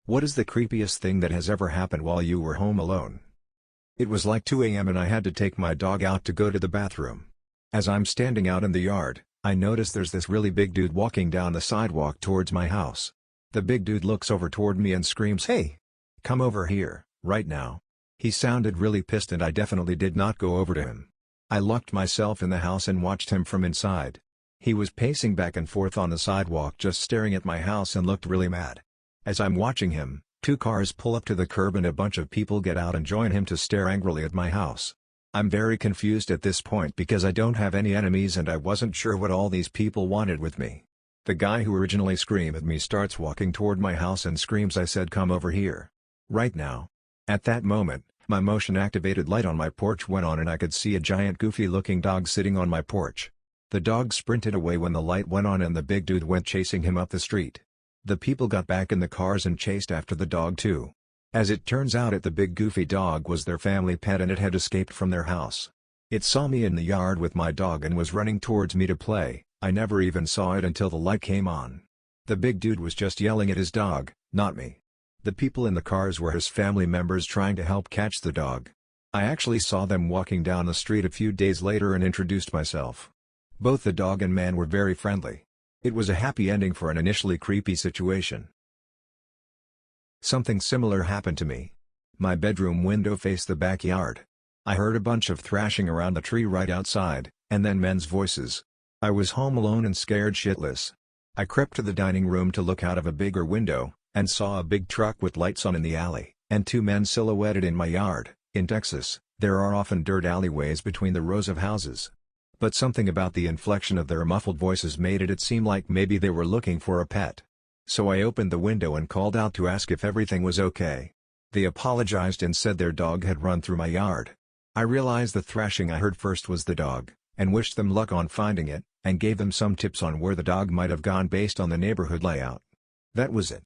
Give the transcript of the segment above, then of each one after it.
What is the creepiest thing that has ever happened while you were home alone? It was like 2 a.m. and I had to take my dog out to go to the bathroom. As I'm standing out in the yard, I notice there's this really big dude walking down the sidewalk towards my house. The big dude looks over toward me and screams, "Hey! Come over here, right now." He sounded really pissed and I definitely did not go over to him. I locked myself in the house and watched him from inside. He was pacing back and forth on the sidewalk just staring at my house and looked really mad. As I'm watching him, 2 cars pull up to the curb and a bunch of people get out and join him to stare angrily at my house. I'm very confused at this point because I don't have any enemies and I wasn't sure what all these people wanted with me. The guy who originally screamed at me starts walking toward my house and screams, "I said come over here. Right now." At that moment, my motion-activated light on my porch went on and I could see a giant goofy-looking dog sitting on my porch. The dog sprinted away when the light went on and the big dude went chasing him up the street. The people got back in the cars and chased after the dog too. As it turns out, the big goofy dog was their family pet and it had escaped from their house. It saw me in the yard with my dog and was running towards me to play. I never even saw it until the light came on. The big dude was just yelling at his dog, not me. The people in the cars were his family members trying to help catch the dog. I actually saw them walking down the street a few days later and introduced myself. Both the dog and man were very friendly. It was a happy ending for an initially creepy situation. Something similar happened to me. My bedroom window faced the backyard. I heard a bunch of thrashing around the tree right outside, and then men's voices. I was home alone and scared shitless. I crept to the dining room to look out of a bigger window, and saw a big truck with lights on in the alley, and 2 men silhouetted in my yard. In Texas, there are often dirt alleyways between the rows of houses. But something about the inflection of their muffled voices made it seem like maybe they were looking for a pet. So I opened the window and called out to ask if everything was okay. They apologized and said their dog had run through my yard. I realized the thrashing I heard first was the dog, and wished them luck on finding it, and gave them some tips on where the dog might have gone based on the neighborhood layout. That was it.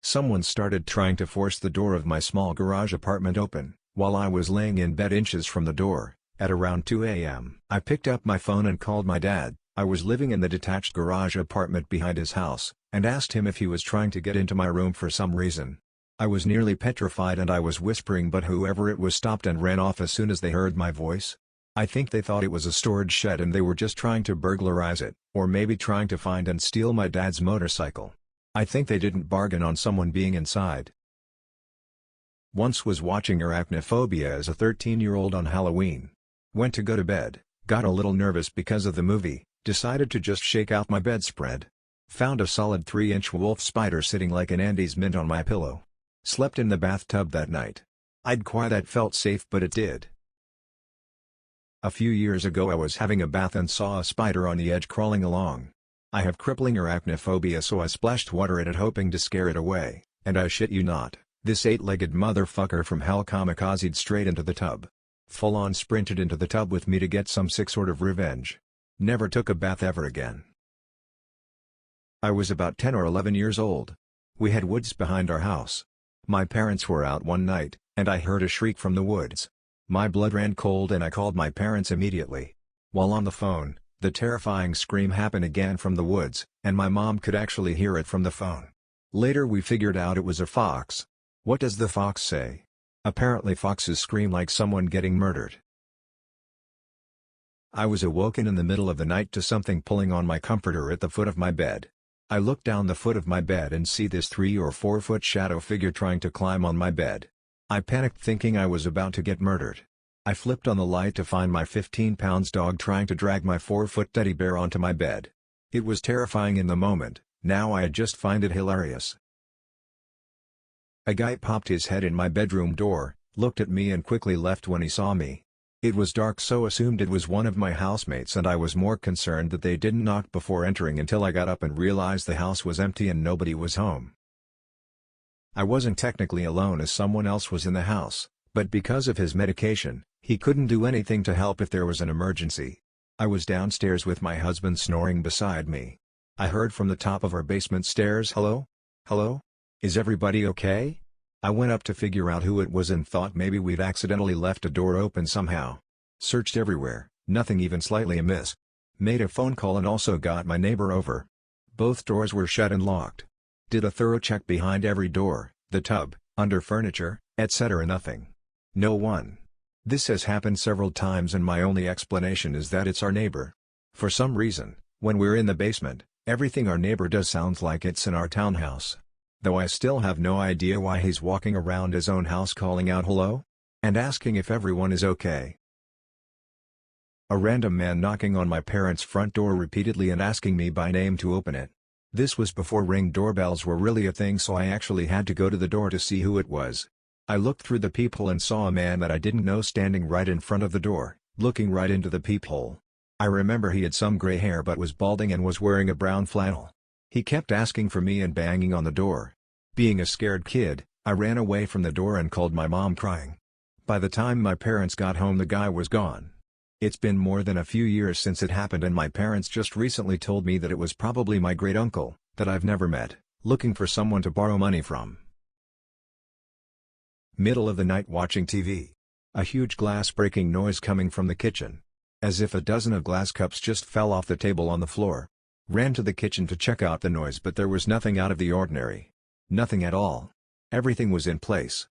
Someone started trying to force the door of my small garage apartment open, while I was laying in bed inches from the door. At around 2 a.m. I picked up my phone and called my dad. I was living in the detached garage apartment behind his house, and asked him if he was trying to get into my room for some reason. I was nearly petrified and I was whispering, but whoever it was stopped and ran off as soon as they heard my voice. I think they thought it was a storage shed and they were just trying to burglarize it, or maybe trying to find and steal my dad's motorcycle. I think they didn't bargain on someone being inside. Once was watching Arachnophobia as a 13-year-old on Halloween. Went to go to bed, got a little nervous because of the movie, decided to just shake out my bedspread. Found a solid 3-inch wolf spider sitting like an Andes mint on my pillow. Slept in the bathtub that night. I'd quite that felt safe, but it did. A few years ago I was having a bath and saw a spider on the edge crawling along. I have crippling arachnophobia, so I splashed water at it hoping to scare it away, and I shit you not, this 8-legged motherfucker from hell kamikazed straight into the tub. Full-on sprinted into the tub with me to get some sick sort of revenge. Never took a bath ever again. I was about 10 or 11 years old. We had woods behind our house. My parents were out one night, and I heard a shriek from the woods. My blood ran cold and I called my parents immediately. While on the phone, the terrifying scream happened again from the woods, and my mom could actually hear it from the phone. Later we figured out it was a fox. What does the fox say? Apparently foxes scream like someone getting murdered. I was awoken in the middle of the night to something pulling on my comforter at the foot of my bed. I look down the foot of my bed and see this 3 or 4 foot shadow figure trying to climb on my bed. I panicked thinking I was about to get murdered. I flipped on the light to find my 15-pound dog trying to drag my 4-foot teddy bear onto my bed. It was terrifying in the moment, now I just find it hilarious. A guy popped his head in my bedroom door, looked at me and quickly left when he saw me. It was dark, so assumed it was one of my housemates, and I was more concerned that they didn't knock before entering until I got up and realized the house was empty and nobody was home. I wasn't technically alone as someone else was in the house, but because of his medication, he couldn't do anything to help if there was an emergency. I was downstairs with my husband snoring beside me. I heard from the top of our basement stairs, "Hello? Hello? Is everybody okay?" I went up to figure out who it was and thought maybe we'd accidentally left a door open somehow. Searched everywhere, nothing even slightly amiss. Made a phone call and also got my neighbor over. Both doors were shut and locked. Did a thorough check behind every door, the tub, under furniture, etc. Nothing. No one. This has happened several times and my only explanation is that it's our neighbor. For some reason, when we're in the basement, everything our neighbor does sounds like it's in our townhouse. Though I still have no idea why he's walking around his own house calling out hello? And asking if everyone is okay. A random man knocking on my parents' front door repeatedly and asking me by name to open it. This was before Ring doorbells were really a thing, so I actually had to go to the door to see who it was. I looked through the peephole and saw a man that I didn't know standing right in front of the door, looking right into the peephole. I remember he had some gray hair but was balding and was wearing a brown flannel. He kept asking for me and banging on the door. Being a scared kid, I ran away from the door and called my mom crying. By the time my parents got home the guy was gone. It's been more than a few years since it happened and my parents just recently told me that it was probably my great uncle, that I've never met, looking for someone to borrow money from. Middle of the night watching TV. A huge glass breaking noise coming from the kitchen. As if a dozen of glass cups just fell off the table on the floor. Ran to the kitchen to check out the noise but there was nothing out of the ordinary. Nothing at all. Everything was in place.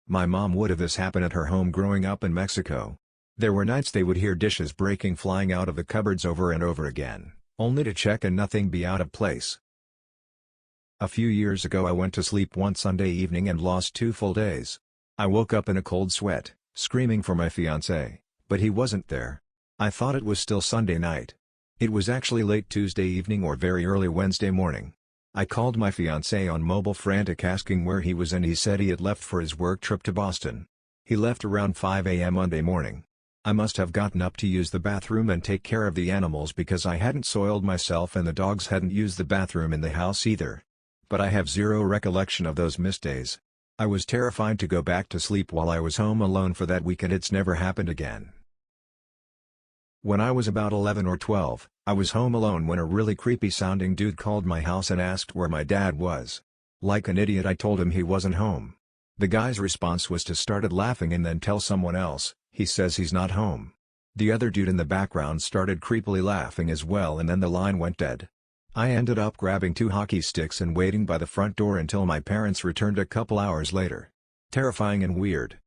My mom would have this happen at her home growing up in Mexico. There were nights they would hear dishes breaking flying out of the cupboards over and over again, only to check and nothing be out of place. A few years ago I went to sleep one Sunday evening and lost 2 full days. I woke up in a cold sweat, screaming for my fiancé, but he wasn't there. I thought it was still Sunday night. It was actually late Tuesday evening or very early Wednesday morning. I called my fiancé on mobile frantic asking where he was and he said he had left for his work trip to Boston. He left around 5 a.m. Monday morning. I must have gotten up to use the bathroom and take care of the animals because I hadn't soiled myself and the dogs hadn't used the bathroom in the house either. But I have zero recollection of those missed days. I was terrified to go back to sleep while I was home alone for that week and it's never happened again. When I was about 11 or 12, I was home alone when a really creepy sounding dude called my house and asked where my dad was. Like an idiot I told him he wasn't home. The guy's response was to started laughing and then tell someone else, he says he's not home. The other dude in the background started creepily laughing as well and then the line went dead. I ended up grabbing 2 hockey sticks and waiting by the front door until my parents returned a couple hours later. Terrifying and weird.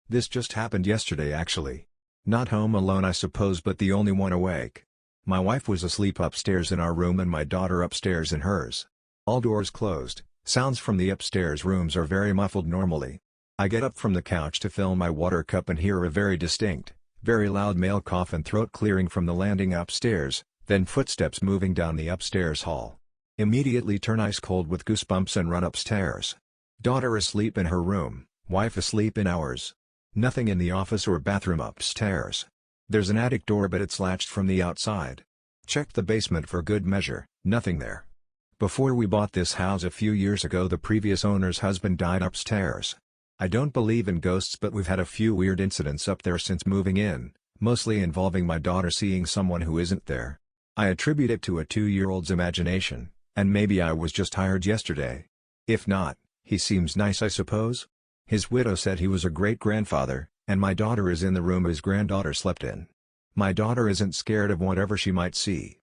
This just happened yesterday actually. Not home alone I suppose but the only one awake. My wife was asleep upstairs in our room and my daughter upstairs in hers. All doors closed, sounds from the upstairs rooms are very muffled normally. I get up from the couch to fill my water cup and hear a very distinct, very loud male cough and throat clearing from the landing upstairs, then footsteps moving down the upstairs hall. Immediately turn ice cold with goosebumps and run upstairs. Daughter asleep in her room, wife asleep in ours. Nothing in the office or bathroom upstairs. There's an attic door but it's latched from the outside. Checked the basement for good measure, nothing there. Before we bought this house a few years ago the previous owner's husband died upstairs. I don't believe in ghosts but we've had a few weird incidents up there since moving in, mostly involving my daughter seeing someone who isn't there. I attribute it to a 2-year-old's imagination, and maybe I was just tired yesterday. If not, he seems nice I suppose? His widow said he was a great-grandfather, and my daughter is in the room his granddaughter slept in. My daughter isn't scared of whatever she might see.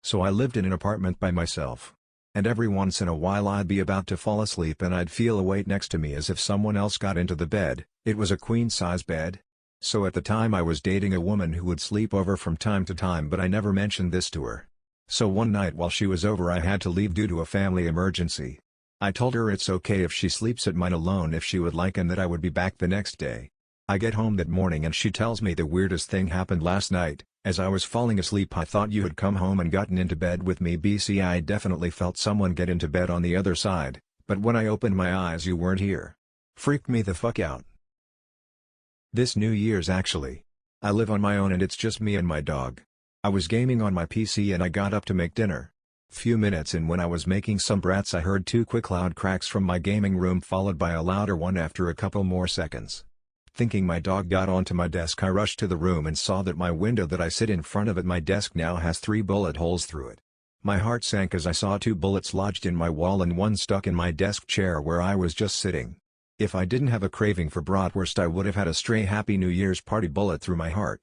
So I lived in an apartment by myself. And every once in a while I'd be about to fall asleep and I'd feel a weight next to me as if someone else got into the bed. It was a queen-size bed. So at the time I was dating a woman who would sleep over from time to time but I never mentioned this to her. So one night while she was over I had to leave due to a family emergency. I told her it's okay if she sleeps at mine alone if she would like and that I would be back the next day. I get home that morning and she tells me the weirdest thing happened last night. As I was falling asleep I thought you had come home and gotten into bed with me BC I definitely felt someone get into bed on the other side, but when I opened my eyes you weren't here. Freaked me the fuck out. This New Year's actually. I live on my own and it's just me and my dog. I was gaming on my PC and I got up to make dinner. Few minutes in when I was making some brats I heard 2 quick loud cracks from my gaming room followed by a louder one after a couple more seconds. Thinking my dog got onto my desk I rushed to the room and saw that my window that I sit in front of at my desk now has 3 bullet holes through it. My heart sank as I saw 2 bullets lodged in my wall and one stuck in my desk chair where I was just sitting. If I didn't have a craving for bratwurst I would have had a stray Happy New Year's party bullet through my heart.